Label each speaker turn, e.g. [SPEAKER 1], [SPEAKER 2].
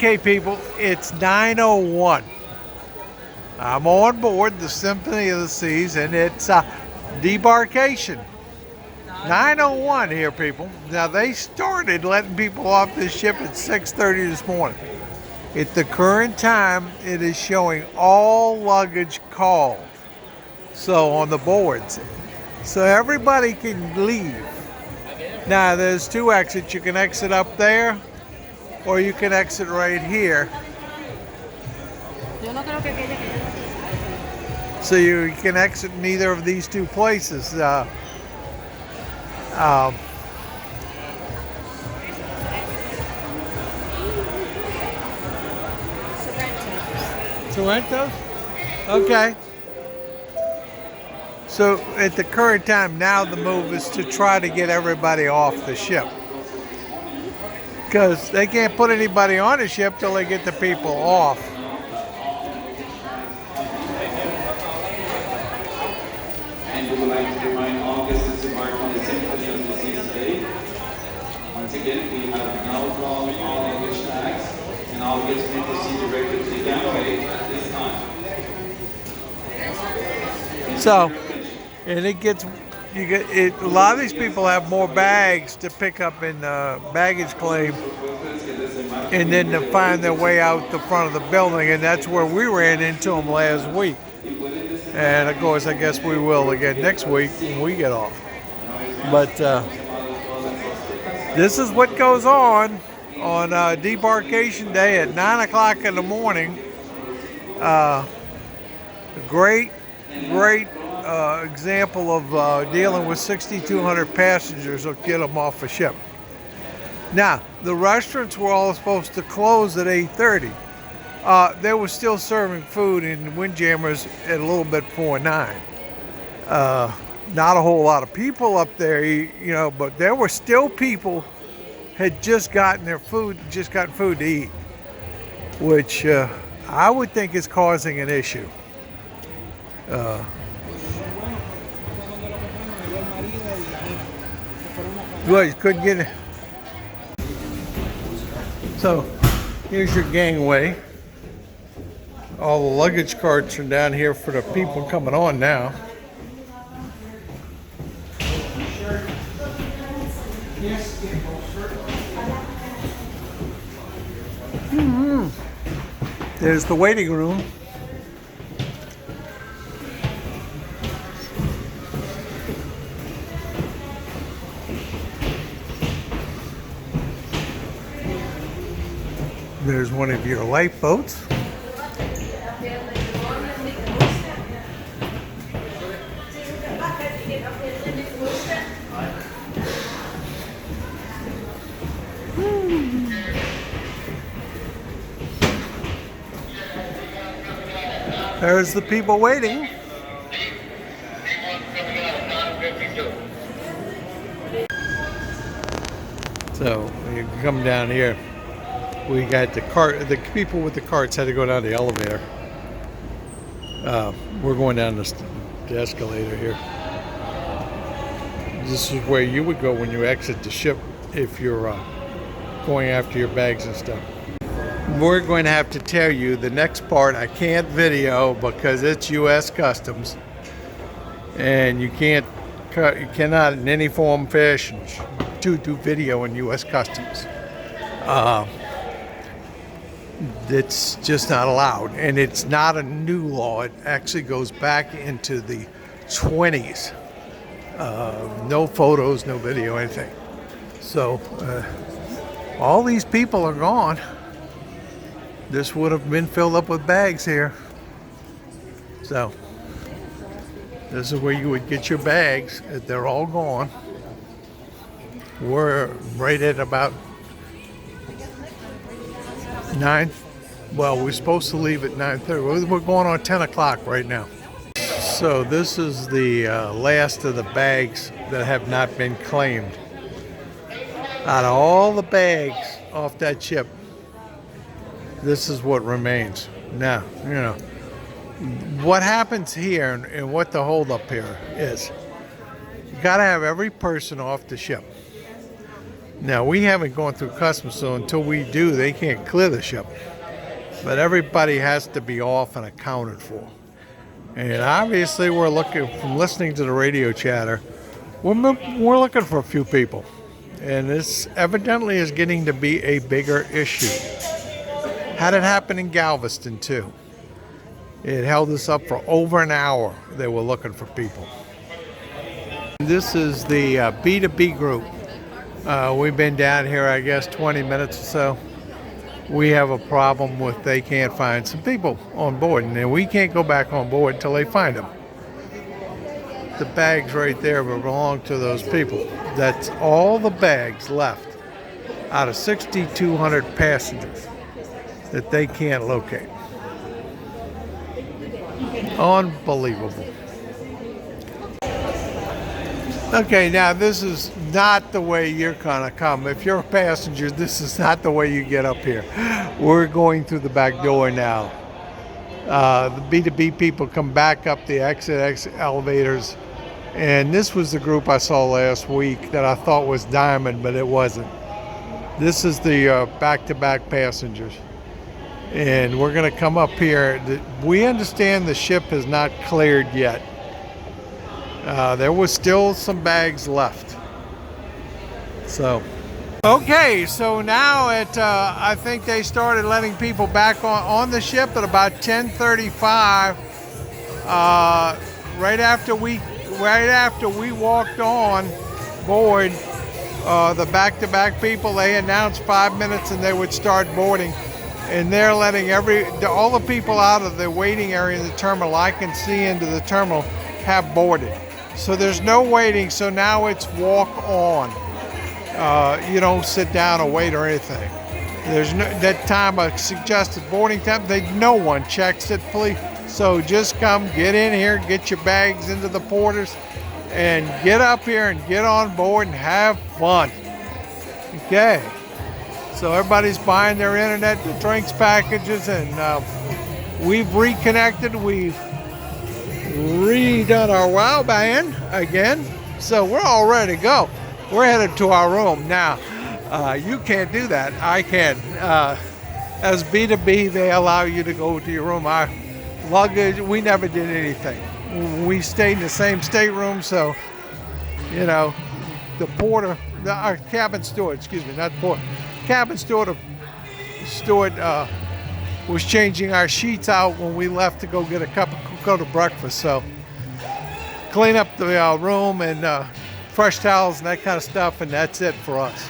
[SPEAKER 1] Okay, people, it's 9:01. I'm on board the Symphony of the Seas, and it's debarkation. 9:01 here, people. Now, they started letting people off this ship at 6:30 this morning. At the current time, it is showing all luggage called. So, on the boards. So, everybody can leave. Now, there's two exits. You can exit up there, or you can exit right here. So you can exit in either of these two places. Sorrento's? Okay. So at the current time now, the move is to try to get everybody off the ship, because they can't put anybody on the ship till they get the people off.
[SPEAKER 2] And we would like to remind all guests disembarking the Symphony of the Seas today. Once again, we have now drawn all luggage tags, and all guests may proceed directly to the gangway at this time.
[SPEAKER 1] So, and it gets, you get it. A lot of these people have more bags to pick up in baggage claim, and then to find their way out the front of the building, and that's where we ran into them last week. And of course, I guess we will again next week when we get off. But this is what goes on debarkation day at 9 o'clock in the morning. Great example of dealing with 6,200 passengers will get them off a ship. Now, the restaurants were all supposed to close at 8:30. They were still serving food in Windjammers at a little bit before 9. Not a whole lot of people up there, but there were still people had just gotten food to eat, which I would think is causing an issue. Well, you couldn't get it. So here's your gangway. All the luggage carts are down here for the people coming on now. There's the waiting room. There's one of your lifeboats. There's the people waiting. So you come down here. We got the people with the carts had to go down the elevator. We're going down the escalator here. This is where you would go when you exit the ship if you're going after your bags and stuff. We're going to have to tell you the next part I can't video because it's U.S. Customs, and you cannot in any form, fashion do video in U.S. Customs. It's just not allowed, and it's not a new law. It actually goes back into the 20s. No photos, no video, anything. So all these people are gone. This would have been filled up with bags here. So this is where you would get your bags. They're all gone. We're right at about 9. Well, we're supposed to leave at 9:30. We're going on 10 o'clock right now. So this is the last of the bags that have not been claimed. Out of all the bags off that ship, this is what remains. Now, what happens here and what the holdup here is, you got to have every person off the ship. Now, we haven't gone through customs, so until we do, they can't clear the ship. But everybody has to be off and accounted for. And obviously, we're looking, from listening to the radio chatter, we're looking for a few people. And this evidently is getting to be a bigger issue. Had it happen in Galveston, too. It held us up for over an hour. They were looking for people. This is the B2B group. We've been down here, I guess, 20 minutes or so. We have a problem with they can't find some people on board, and we can't go back on board until they find them. The bags right there belong to those people. That's all the bags left out of 6,200 passengers that they can't locate. Unbelievable. Okay, now this is not the way you're gonna come. If you're a passenger, this is not the way you get up here. We're going through the back door now. The B2B people come back up the exit elevators. And this was the group I saw last week that I thought was Diamond, but it wasn't. This is the back-to-back passengers. And we're gonna come up here. We understand the ship is not cleared yet. There was still some bags left. So, okay, so now I think they started letting people back on the ship at about 10:35. Right after we walked on board, the back-to-back people, they announced 5 minutes and they would start boarding. And they're letting all the people out of the waiting area in the terminal, I can see into the terminal, have boarded. So there's no waiting, so now it's walk on. You don't sit down or wait or anything. There's no, that time of suggested boarding time, no one checks it, please. So just come, get in here, get your bags into the porters, and get up here and get on board and have fun. Okay. So everybody's buying their internet, the drinks packages, and we've reconnected. We've redone our WOW band again. So we're all ready to go. We're headed to our room. Now, you can't do that. I can. As B2B, they allow you to go to your room. Our luggage, we never did anything. We stayed in the same stateroom, so, you know, the porter, our cabin steward, excuse me, not porter, cabin steward was changing our sheets out when we left to go get a cup of cocoa to breakfast. So clean up the room and fresh towels and that kind of stuff, and that's it for us.